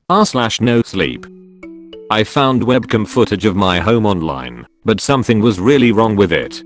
r/NoSleep. I found webcam footage of my home online, but something was really wrong with it.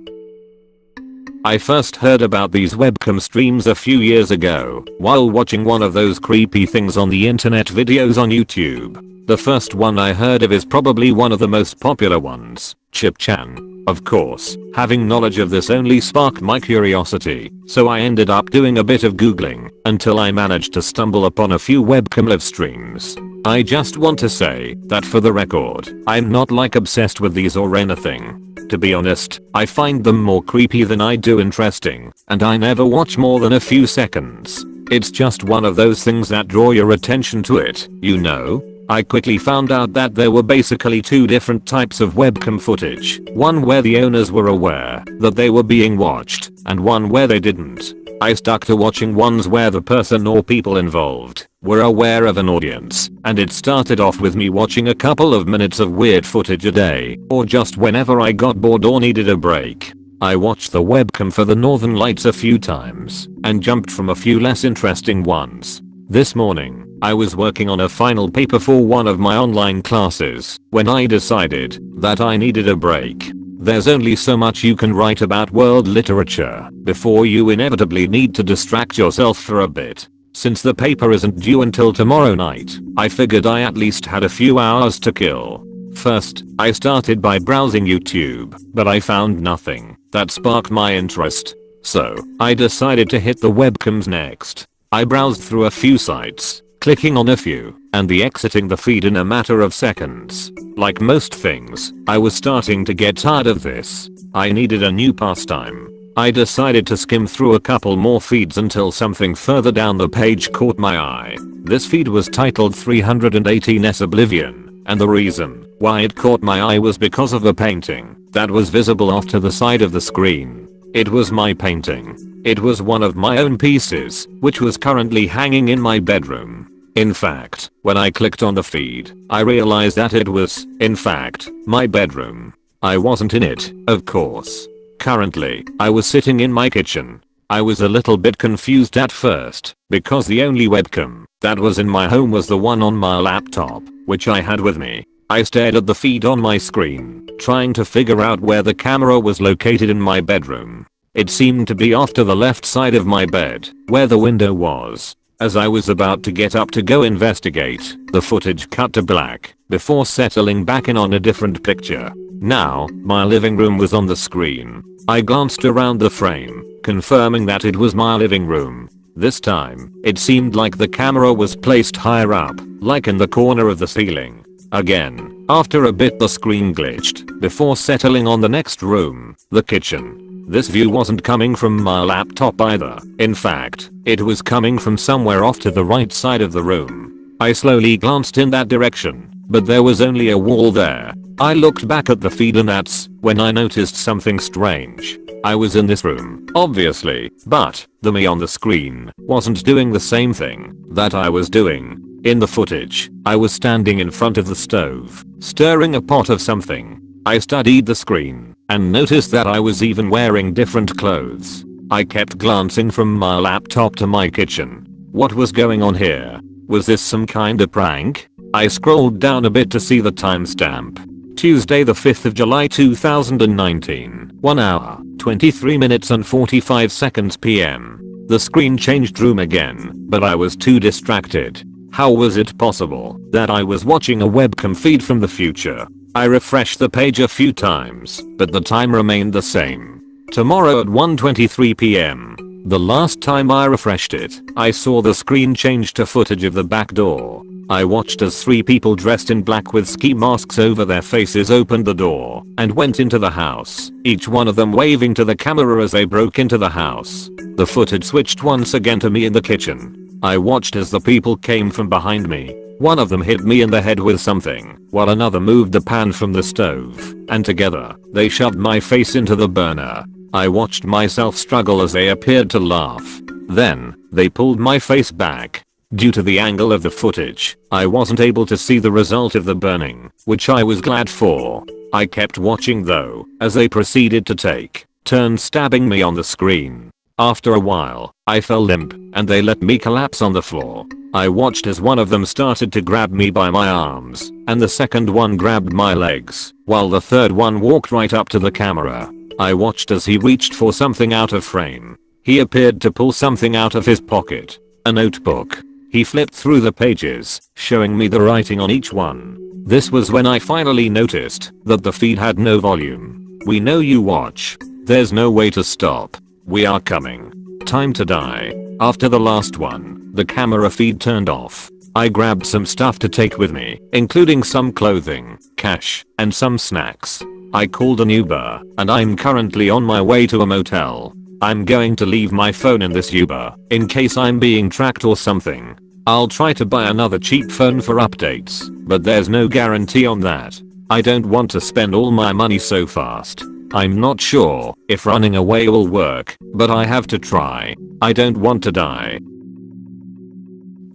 I first heard about these webcam streams a few years ago while watching one of those creepy things on the internet videos on YouTube. The first one I heard of is probably one of the most popular ones, Chip-chan. Of course, having knowledge of this only sparked my curiosity, so I ended up doing a bit of googling until I managed to stumble upon a few webcam live streams. I just want to say that for the record, I'm not like obsessed with these or anything. To be honest, I find them more creepy than I do interesting, and I never watch more than a few seconds. It's just one of those things that draw your attention to it, you know? I quickly found out that there were basically two different types of webcam footage, one where the owners were aware that they were being watched, and one where they didn't. I stuck to watching ones where the person or people involved were aware of an audience, and it started off with me watching a couple of minutes of weird footage a day, or just whenever I got bored or needed a break. I watched the webcam for the Northern Lights a few times, and jumped from a few less interesting ones. This morning, I was working on a final paper for one of my online classes when I decided that I needed a break. There's only so much you can write about world literature before you inevitably need to distract yourself for a bit. Since the paper isn't due until tomorrow night, I figured I at least had a few hours to kill. First, I started by browsing YouTube, but I found nothing that sparked my interest. So, I decided to hit the webcams next. I browsed through a few sites, clicking on a few, and exiting the feed in a matter of seconds. Like most things, I was starting to get tired of this. I needed a new pastime. I decided to skim through a couple more feeds until something further down the page caught my eye. This feed was titled 318's Oblivion, and the reason why it caught my eye was because of a painting that was visible off to the side of the screen. It was my painting. It was one of my own pieces, which was currently hanging in my bedroom. In fact, when I clicked on the feed, I realized that it was, in fact, my bedroom. I wasn't in it, of course. Currently, I was sitting in my kitchen. I was a little bit confused at first, because the only webcam that was in my home was the one on my laptop, which I had with me. I stared at the feed on my screen, trying to figure out where the camera was located in my bedroom. It seemed to be off to the left side of my bed, where the window was. As I was about to get up to go investigate, the footage cut to black, before settling back in on a different picture. Now, my living room was on the screen. I glanced around the frame, confirming that it was my living room. This time, it seemed like the camera was placed higher up, like in the corner of the ceiling. Again, after a bit the screen glitched, before settling on the next room, the kitchen. This view wasn't coming from my laptop either. In fact, it was coming from somewhere off to the right side of the room. I slowly glanced in that direction, but there was only a wall there. I looked back at the feed and that's when I noticed something strange. I was in this room, obviously, but the me on the screen wasn't doing the same thing that I was doing. In the footage, I was standing in front of the stove, stirring a pot of something. I studied the screen and noticed that I was even wearing different clothes. I kept glancing from my laptop to my kitchen. What was going on here? Was this some kind of prank? I scrolled down a bit to see the timestamp. Tuesday the 5th of July 2019, 1 hour, 23 minutes and 45 seconds PM. The screen changed room again, but I was too distracted. How was it possible that I was watching a webcam feed from the future? I refreshed the page a few times, but the time remained the same. Tomorrow at 1:23 PM. The last time I refreshed it, I saw the screen change to footage of the back door. I watched as 3 people dressed in black with ski masks over their faces opened the door and went into the house, each one of them waving to the camera as they broke into the house. The footage switched once again to me in the kitchen. I watched as the people came from behind me. One of them hit me in the head with something, while another moved the pan from the stove, and together, they shoved my face into the burner. I watched myself struggle as they appeared to laugh. Then, they pulled my face back. Due to the angle of the footage, I wasn't able to see the result of the burning, which I was glad for. I kept watching though, as they proceeded to take turns stabbing me on the screen. After a while, I fell limp and they let me collapse on the floor. I watched as one of them started to grab me by my arms, and the second one grabbed my legs, while the third one walked right up to the camera. I watched as he reached for something out of frame. He appeared to pull something out of his pocket. A notebook. He flipped through the pages, showing me the writing on each one. This was when I finally noticed that the feed had no volume. We know you watch. There's no way to stop. We are coming. Time to die. After the last one, the camera feed turned off. I grabbed some stuff to take with me, including some clothing, cash, and some snacks. I called an Uber, and I'm currently on my way to a motel. I'm going to leave my phone in this Uber, in case I'm being tracked or something. I'll try to buy another cheap phone for updates, but there's no guarantee on that. I don't want to spend all my money so fast. I'm not sure if running away will work, but I have to try. I don't want to die.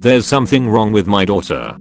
There's something wrong with my daughter.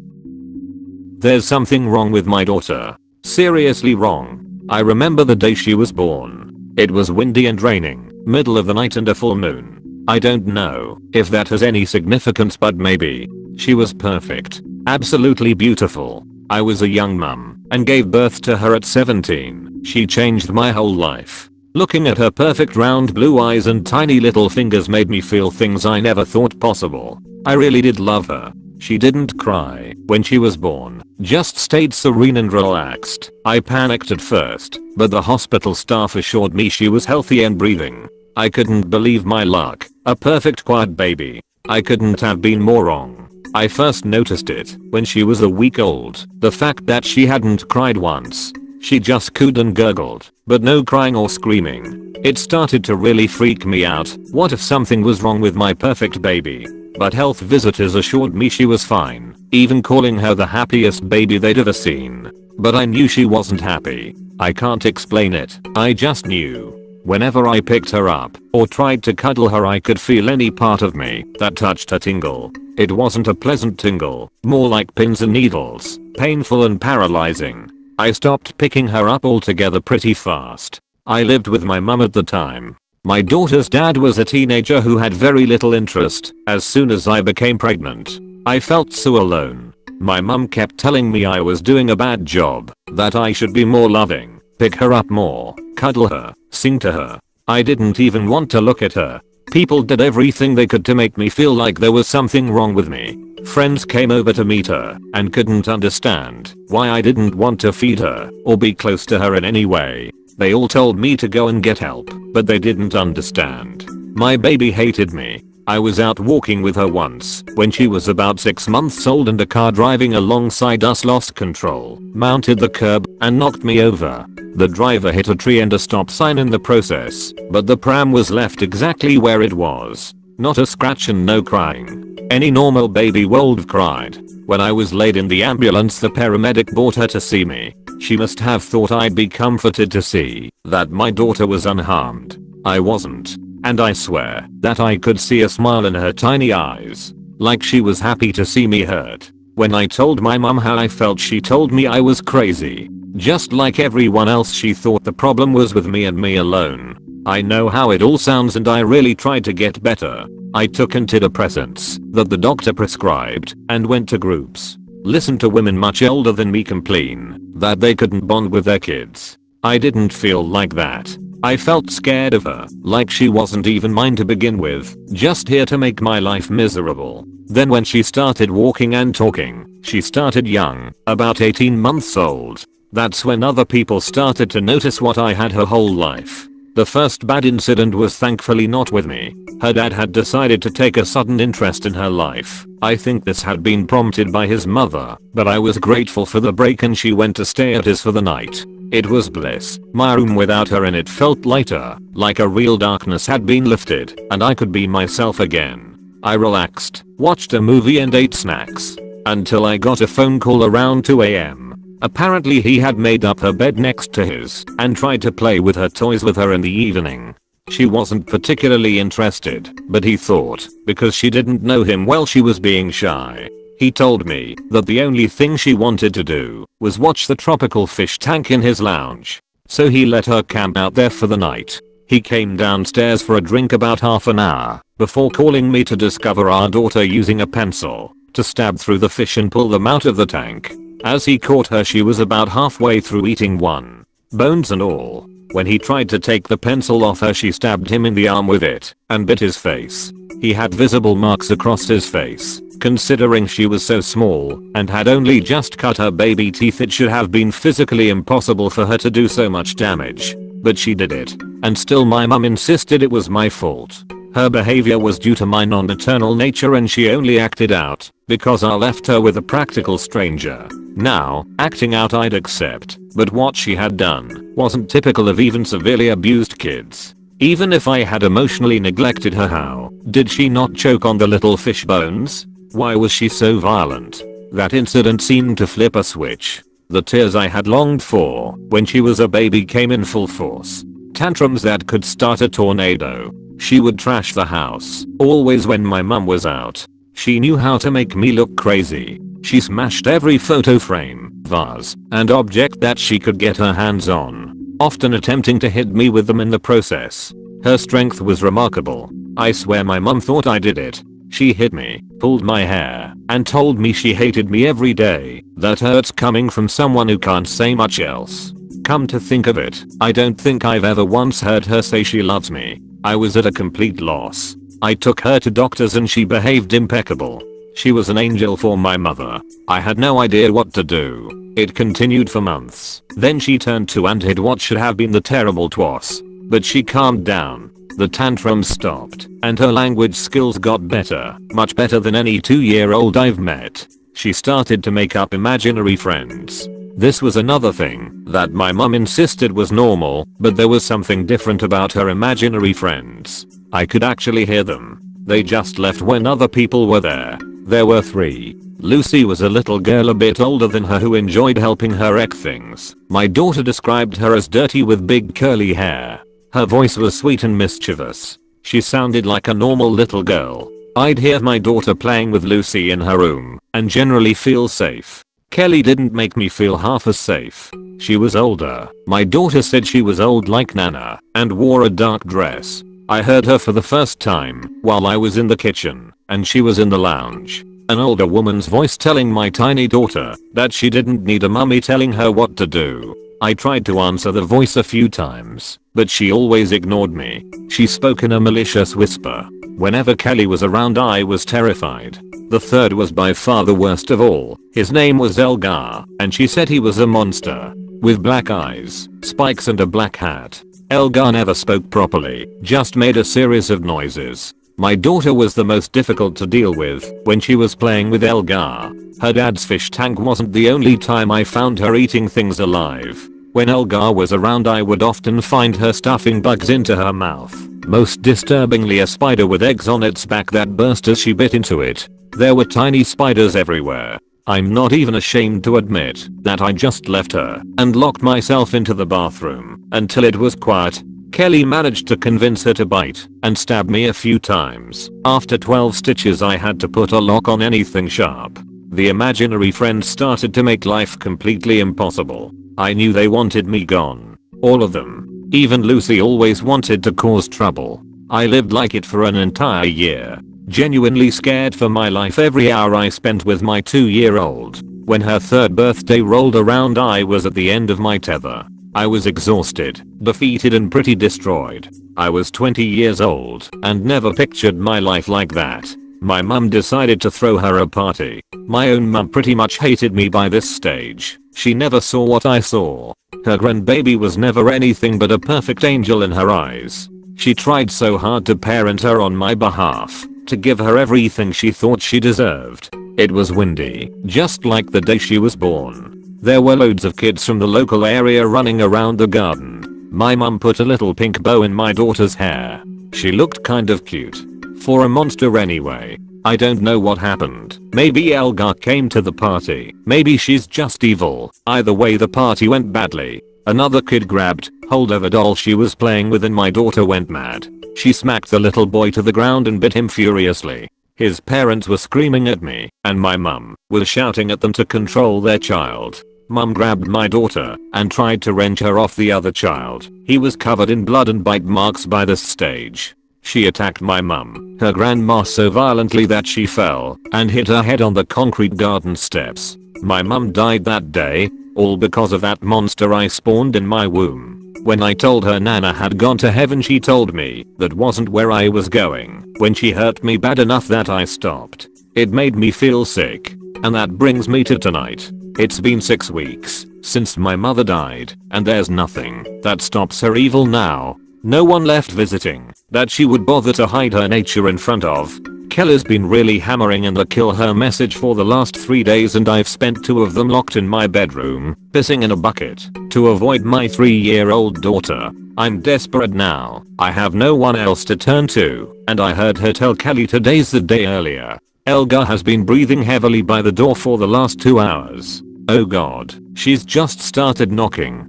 There's something wrong with my daughter. Seriously wrong. I remember the day she was born. It was windy and raining, middle of the night and a full moon. I don't know if that has any significance, but maybe. She was perfect. Absolutely beautiful. I was a young mum and gave birth to her at 17. She changed my whole life. Looking at her perfect round blue eyes and tiny little fingers made me feel things I never thought possible. I really did love her. She didn't cry when she was born, just stayed serene and relaxed. I panicked at first, but the hospital staff assured me she was healthy and breathing. I couldn't believe my luck. A perfect quiet baby. I couldn't have been more wrong. I first noticed it when she was a week old. The fact that she hadn't cried once. She just cooed and gurgled, but no crying or screaming. It started to really freak me out. What if something was wrong with my perfect baby? But health visitors assured me she was fine, even calling her the happiest baby they'd ever seen. But I knew she wasn't happy. I can't explain it. I just knew. Whenever I picked her up or tried to cuddle her, I could feel any part of me that touched her tingle. It wasn't a pleasant tingle, more like pins and needles, painful and paralyzing. I stopped picking her up altogether pretty fast. I lived with my mum at the time. My daughter's dad was a teenager who had very little interest. As soon as I became pregnant, I felt so alone. My mum kept telling me I was doing a bad job, that I should be more loving, pick her up more, cuddle her, sing to her. I didn't even want to look at her. People did everything they could to make me feel like there was something wrong with me. Friends came over to meet her and couldn't understand why I didn't want to feed her or be close to her in any way. They all told me to go and get help, but they didn't understand. My baby hated me. I was out walking with her once when she was about 6 months old, and a car driving alongside us lost control, mounted the curb, and knocked me over. The driver hit a tree and a stop sign in the process, but the pram was left exactly where it was. Not a scratch and no crying. Any normal baby would have cried. When I was laid in the ambulance, the paramedic brought her to see me. She must have thought I'd be comforted to see that my daughter was unharmed. I wasn't. And I swear that I could see a smile in her tiny eyes, like she was happy to see me hurt. When I told my mum how I felt, she told me I was crazy. Just like everyone else, she thought the problem was with me and me alone. I know how it all sounds, and I really tried to get better. I took antidepressants that the doctor prescribed and went to groups. Listened to women much older than me complain that they couldn't bond with their kids. I didn't feel like that. I felt scared of her, like she wasn't even mine to begin with, just here to make my life miserable. Then when she started walking and talking, she started young, about 18 months old. That's when other people started to notice what I had her whole life. The first bad incident was thankfully not with me. Her dad had decided to take a sudden interest in her life. I think this had been prompted by his mother, but I was grateful for the break and she went to stay at his for the night. It was bliss. My room without her in it felt lighter, like a real darkness had been lifted, and I could be myself again. I relaxed, watched a movie and ate snacks, until I got a phone call around 2 AM. Apparently he had made up her bed next to his and tried to play with her toys with her in the evening. She wasn't particularly interested, but he thought because she didn't know him well she was being shy. He told me that the only thing she wanted to do was watch the tropical fish tank in his lounge. So he let her camp out there for the night. He came downstairs for a drink about half an hour before calling me to discover our daughter using a pencil to stab through the fish and pull them out of the tank. As he caught her, she was about halfway through eating one, bones and all. When he tried to take the pencil off her, she stabbed him in the arm with it and bit his face. He had visible marks across his face. Considering she was so small and had only just cut her baby teeth, it should have been physically impossible for her to do so much damage. But she did it. And still my mum insisted it was my fault. Her behavior was due to my non-maternal nature, and she only acted out because I left her with a practical stranger. Now, acting out I'd accept, but what she had done wasn't typical of even severely abused kids. Even if I had emotionally neglected her, how did she not choke on the little fish bones? Why was she so violent? That incident seemed to flip a switch. The tears I had longed for when she was a baby came in full force. Tantrums that could start a tornado. She would trash the house, always when my mum was out. She knew how to make me look crazy. She smashed every photo frame, vase, and object that she could get her hands on, often attempting to hit me with them in the process. Her strength was remarkable. I swear my mum thought I did it. She hit me, pulled my hair, and told me she hated me every day. That hurts coming from someone who can't say much else. Come to think of it, I don't think I've ever once heard her say she loves me. I was at a complete loss. I took her to doctors and she behaved impeccable. She was an angel for my mother. I had no idea what to do. It continued for months. Then she turned to and hid what should have been the terrible twas. But she calmed down. The tantrums stopped, and her language skills got better, much better than any 2-year-old I've met. She started to make up imaginary friends. This was another thing that my mum insisted was normal, but there was something different about her imaginary friends. I could actually hear them. They just left when other people were there. There were 3. Lucy was a little girl a bit older than her who enjoyed helping her wreck things. My daughter described her as dirty with big curly hair. Her voice was sweet and mischievous. She sounded like a normal little girl. I'd hear my daughter playing with Lucy in her room and generally feel safe. Kelly didn't make me feel half as safe. She was older. My daughter said she was old like Nana and wore a dark dress. I heard her for the first time while I was in the kitchen, and she was in the lounge. An older woman's voice telling my tiny daughter that she didn't need a mummy telling her what to do. I tried to answer the voice a few times, but she always ignored me. She spoke in a malicious whisper. Whenever Kelly was around, I was terrified. The third was by far the worst of all. His name was Elgar, and she said he was a monster with black eyes, spikes and a black hat. Elgar never spoke properly, just made a series of noises. My daughter was the most difficult to deal with when she was playing with Elgar. Her dad's fish tank wasn't the only time I found her eating things alive. When Elgar was around, I would often find her stuffing bugs into her mouth. Most disturbingly, a spider with eggs on its back that burst as she bit into it. There were tiny spiders everywhere. I'm not even ashamed to admit that I just left her and locked myself into the bathroom until it was quiet. Kelly managed to convince her to bite and stab me a few times. After 12 stitches, I had to put a lock on anything sharp. The imaginary friends started to make life completely impossible. I knew they wanted me gone. All of them. Even Lucy always wanted to cause trouble. I lived like it for an entire year. Genuinely scared for my life every hour I spent with my 2-year-old. When her 3rd birthday rolled around, I was at the end of my tether. I was exhausted, defeated and pretty destroyed. I was 20 years old and never pictured my life like that. My mum decided to throw her a party. My own mum pretty much hated me by this stage. She never saw what I saw. Her grandbaby was never anything but a perfect angel in her eyes. She tried so hard to parent her on my behalf, to give her everything she thought she deserved. It was windy, just like the day she was born. There were loads of kids from the local area running around the garden. My mum put a little pink bow in my daughter's hair. She looked kind of cute. For a monster anyway. I don't know what happened. Maybe Elgar came to the party. Maybe she's just evil. Either way, the party went badly. Another kid grabbed hold of a doll she was playing with and my daughter went mad. She smacked the little boy to the ground and bit him furiously. His parents were screaming at me, and my mum was shouting at them to control their child. Mum grabbed my daughter and tried to wrench her off the other child. He was covered in blood and bite marks by this stage. She attacked my mum, her grandma, so violently that she fell and hit her head on the concrete garden steps. My mum died that day, all because of that monster I spawned in my womb. When I told her Nana had gone to heaven, she told me that wasn't where I was going. When she hurt me bad enough that I stopped, it made me feel sick. And that brings me to tonight. It's been 6 weeks since my mother died, and there's nothing that stops her evil now. No one left visiting that she would bother to hide her nature in front of. Kelly's been really hammering in the kill her message for the last 3 days, and I've spent 2 of them locked in my bedroom, pissing in a bucket, to avoid my 3-year-old daughter. I'm desperate now. I have no one else to turn to, and I heard her tell Kelly today's the day earlier. Elga has been breathing heavily by the door for the last 2 hours. Oh god, she's just started knocking.